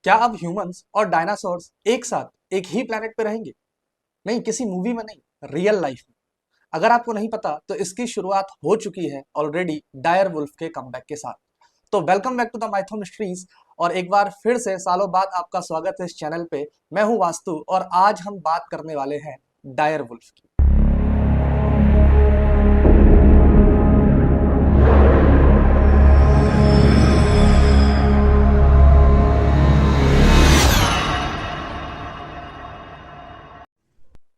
क्या अब ह्यूमंस और डायनासोर्स एक साथ एक ही प्लेनेट पे रहेंगे? नहीं, किसी मूवी में नहीं, रियल लाइफ में। अगर आपको नहीं पता तो इसकी शुरुआत हो चुकी है ऑलरेडी डायर वुल्फ के कमबैक के साथ। तो welcome back to the Mytho Mysteries और एक बार फिर से सालों बाद आपका स्वागत है इस चैनल पे। मैं हूं वास्तु और आज हम बात करने वाले हैं डायर वुल्फ की।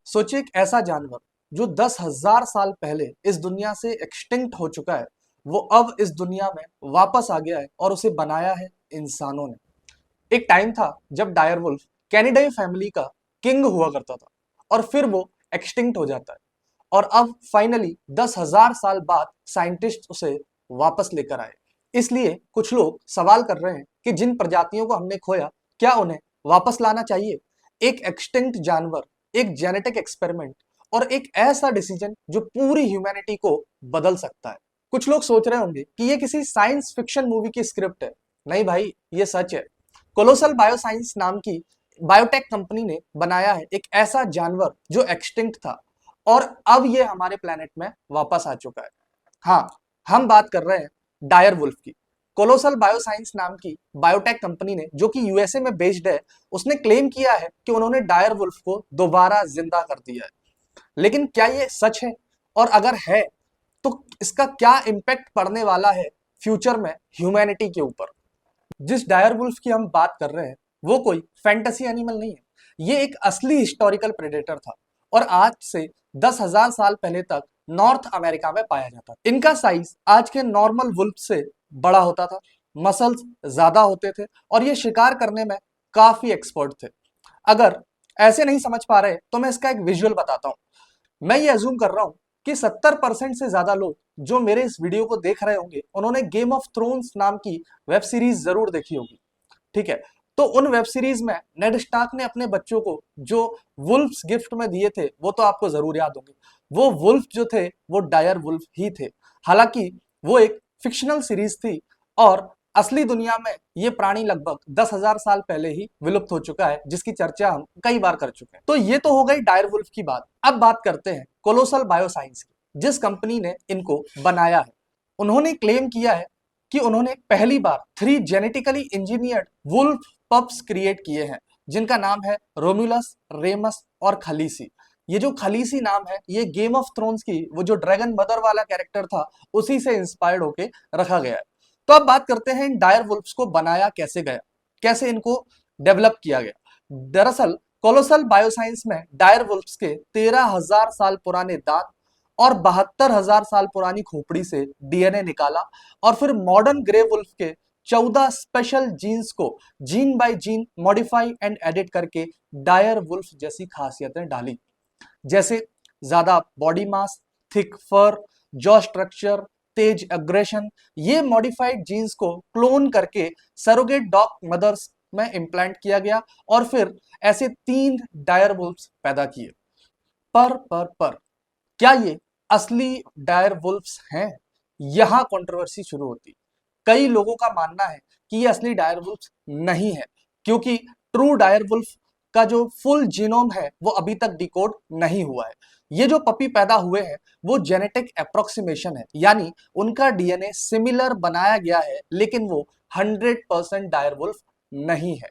सोचिए एक ऐसा जानवर जो 10,000 साल पहले इस दुनिया से एक्सटिंक्ट हो चुका है, वो अब इस दुनिया में वापस आ गया है और उसे बनाया है इंसानों ने। एक टाइम था जब डायर वुल्फ कैनिडाई फैमिली का किंग हुआ करता था और फिर वो एक्सटिंक्ट हो जाता है और अब फाइनली 10,000 साल बाद साइंटिस्ट उसे वापस लेकर आए। इसलिए कुछ लोग सवाल कर रहे हैं कि जिन प्रजातियों को हमने खोया, क्या उन्हें वापस लाना चाहिए? एक एक्सटिंक्ट जानवर, एक जेनेटिक एक्सपेरिमेंट और एक ऐसा डिसीजन जो पूरी ह्यूमैनिटी को बदल सकता है। कुछ लोग सोच रहे होंगे कि ये किसी साइंस फिक्शन मूवी की स्क्रिप्ट है। नहीं भाई, ये सच है। कोलोसल बायोसाइंस नाम की बायोटेक कंपनी ने बनाया है एक ऐसा जानवर जो एक्सटिंक्ट था और अब ये हमारे प्लेनेट में वापस आ चुका है। हाँ, हम बात कर रहे हैं डायर वुल्फ की। कोलोसल बायोसाइंस नाम की बायोटेक कंपनी ने, जो कि यूएसए में बेस्ड है, उसने क्लेम किया है कि उन्होंने डायर वुल्फ को दोबारा जिंदा कर दिया है। लेकिन क्या ये सच है? और अगर है तो इसका क्या इम्पैक्ट पड़ने वाला है फ्यूचर में ह्यूमैनिटी के ऊपर? जिस डायर वुल्फ की हम बात कर रहे हैं वो कोई फैंटेसी एनिमल नहीं है। ये एक असली हिस्टोरिकल प्रेडेटर था और आज से 10,000 साल पहले तक नॉर्थ अमेरिका में पाया जाता था। इनका साइज आज के नॉर्मल वुल्फ से बड़ा होता था, मसल्स ज्यादा होते थे और ये शिकार करने में काफी एक्सपर्ट थे। अगर ऐसे नहीं समझ पा रहे तो मैं इसका एक विजुअल बताता हूँ। मैं ये अज्यूम कर रहा हूँ कि 70% से ज्यादा लोग जो मेरे इस वीडियो को देख रहे होंगे उन्होंने गेम ऑफ थ्रोन्स नाम की वेब सीरीज जरूर देखी होगी। ठीक है, तो उन वेब सीरीज में नेड स्टार्क ने अपने बच्चों को जो वुल्फ्स गिफ्ट में दिए थे वो तो आपको जरूर याद होंगे। वो वुल्फ जो थे वो डायर वुल्फ ही थे। हालांकि वो एक फिक्शनल सीरीज थी और असली दुनिया में ये प्राणी लगभग 10,000 साल पहले ही विलुप्त हो चुका है, जिसकी चर्चा हम कई बार कर चुके हैं। तो ये तो हो गई डायर वुल्फ की बात। अब बात करते हैं कोलोसल बायोसाइंस की, जिस कंपनी ने इनको बनाया है। उन्होंने क्लेम किया है कि उन्होंने पहली बार 3 genetically engineered wolf pups create किए हैं, जिनका नाम है रोम्युलस, रेमस और खलीसी। ये जो खलीसी नाम है ये गेम ऑफ थ्रोन्स की वो जो ड्रैगन मदर वाला कैरेक्टर था उसी से इंस्पायर्ड होके रखा गया है। तो अब बात करते हैं इन डायर वुल्फ्स को बनाया कैसे गया, कैसे इनको डेवलप किया गया। दरअसल कोलोसल बायोसाइंस में डायर वुल्फ्स के 13,000 साल पुराने दांत और 72,000 साल पुरानी खोपड़ी से डीएनए निकाला और फिर मॉडर्न ग्रे वुल्फ के 14 स्पेशल जीन्स को gene by gene modify and edit करके डायर वुल्फ जैसी खासियतें डाली, जैसे ज्यादा body mass, thick fur, jaw structure, तेज एग्रेशन। ये मॉडिफाइड जीन्स को क्लोन करके सरोगेट डॉग मदर्स में इम्प्लांट किया गया और फिर ऐसे 3 डायर वुल्फ्स पैदा किए। पर क्या ये असली डायर वुल्फ्स हैं? यहां कंट्रोवर्सी शुरू होती। कई लोगों का मानना है कि ये असली डायर वुल्फ्स नहीं है, क्योंकि ट्रू डायर वुल्फ का जो फुल जीनोम है वो अभी तक डिकोड नहीं हुआ है। ये जो पपी पैदा हुए हैं वो जेनेटिक अप्रोक्सीमेशन है, यानी उनका डीएनए सिमिलर बनाया गया है, लेकिन वो 100% डायर वुल्फ नहीं है।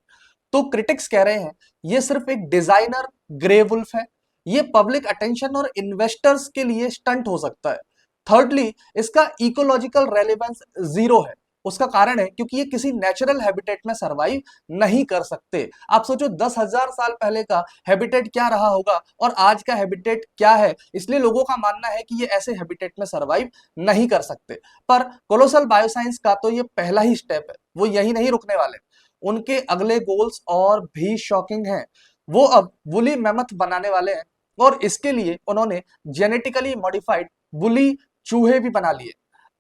तो क्रिटिक्स कह रहे हैं ये सिर्फ एक डिजाइनर ग्रे वुल्फ है, ये पब्लिक अटेंशन और इन्वेस्टर्स के लिए स्टंट हो सकता है। थर्डली, इसका इकोलॉजिकल रेलेवेंस जीरो है। उसका कारण है क्योंकि ये किसी नेचुरल हैबिटेट में सरवाइव नहीं कर सकते। आप सोचो 10,000 साल पहले का हैबिटेट क्या रहा होगा और आज का हैबिटेट क्या है, इसलिए लोगों का मानना है कि ये ऐसे हैबिटेट में सरवाइव नहीं कर सकते। पर कोलोसल बायोसाइंस का तो ये पहला ही स्टेप है, वो यही नहीं रुकने वाले। उनके अगले गोल्स और भी शॉकिंग हैं। वो अब वुली मैमथ बनाने वाले हैं और इसके लिए उन्होंने जेनेटिकली मॉडिफाइड वुली चूहे भी बना लिए।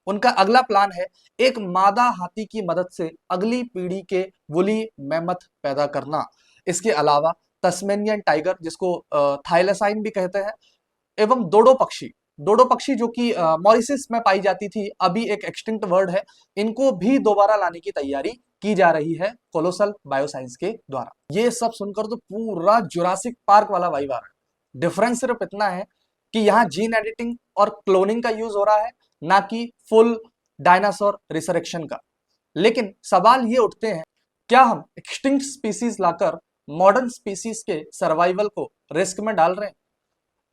उनका अगला प्लान है एक मादा हाथी की मदद से अगली पीढ़ी के वुली मैमथ पैदा करना। इसके अलावा तस्मेनियन टाइगर, जिसको थाइलेसाइन भी कहते हैं, एवं डोडो पक्षी जो कि मॉरिशस में पाई जाती थी, अभी एक एक्सटिंक्ट वर्ड है, इनको भी दोबारा लाने की तैयारी की जा रही है कोलोसल बायोसाइंस के द्वारा। ये सब सुनकर तो पूरा जुरासिक पार्क वाला वाइब आ रहा है। डिफरेंस सिर्फ इतना है कि यहाँ जीन एडिटिंग और क्लोनिंग का यूज हो रहा है, ना कि फुल डायनासोर रिसरेक्शन का। लेकिन सवाल ये उठते हैं, क्या हम एक्सटिंक्ट स्पीसीज लाकर मॉडर्न स्पीसीज के सर्वाइवल को रिस्क में डाल रहे हैं?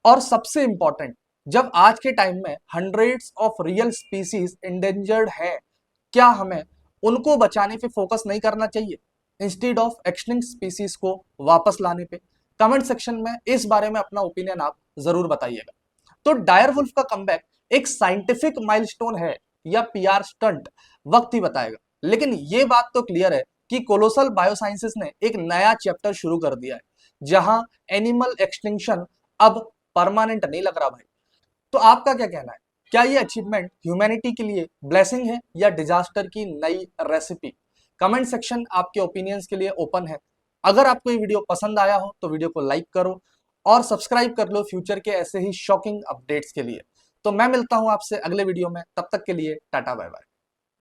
और सबसे इंपॉर्टेंट, जब आज के टाइम में hundreds of real species endangered हैं, क्या हमें उनको बचाने पे फोकस नहीं करना चाहिए इंस्टेड ऑफ एक्सटिंक्ट स्पीसीज को वापस लाने पे? कमेंट सेक्शन में इस बारे में अपना ओपिनियन आप जरूर बताइएगा। तो डायर वुल्फ का कमबैक एक साइंटिफिक माइलस्टोन है या पीआर स्टंट, वक्त ही बताएगा। लेकिन ये बात तो क्लियर है कि कोलोसल बायोसाइंसेस ने एक नया चैप्टर शुरू कर दिया है, जहां एनिमल एक्सटिंक्शन अब परमानेंट नहीं लग रहा भाई। तो आपका क्या कहना है? क्या ये अचीवमेंट ह्यूमैनिटी के लिए ब्लेसिंग है या डिजास्टर की नई रेसिपी? कमेंट सेक्शन आपके ओपिनियंस के लिए ओपन है। अगर आपको ये वीडियो पसंद आया हो तो वीडियो को लाइक करो और सब्सक्राइब कर लो फ्यूचर के ऐसे ही शॉकिंग अपडेट्स के लिए। तो मैं मिलता हूं आपसे अगले वीडियो में, तब तक के लिए टाटा बाय बाय।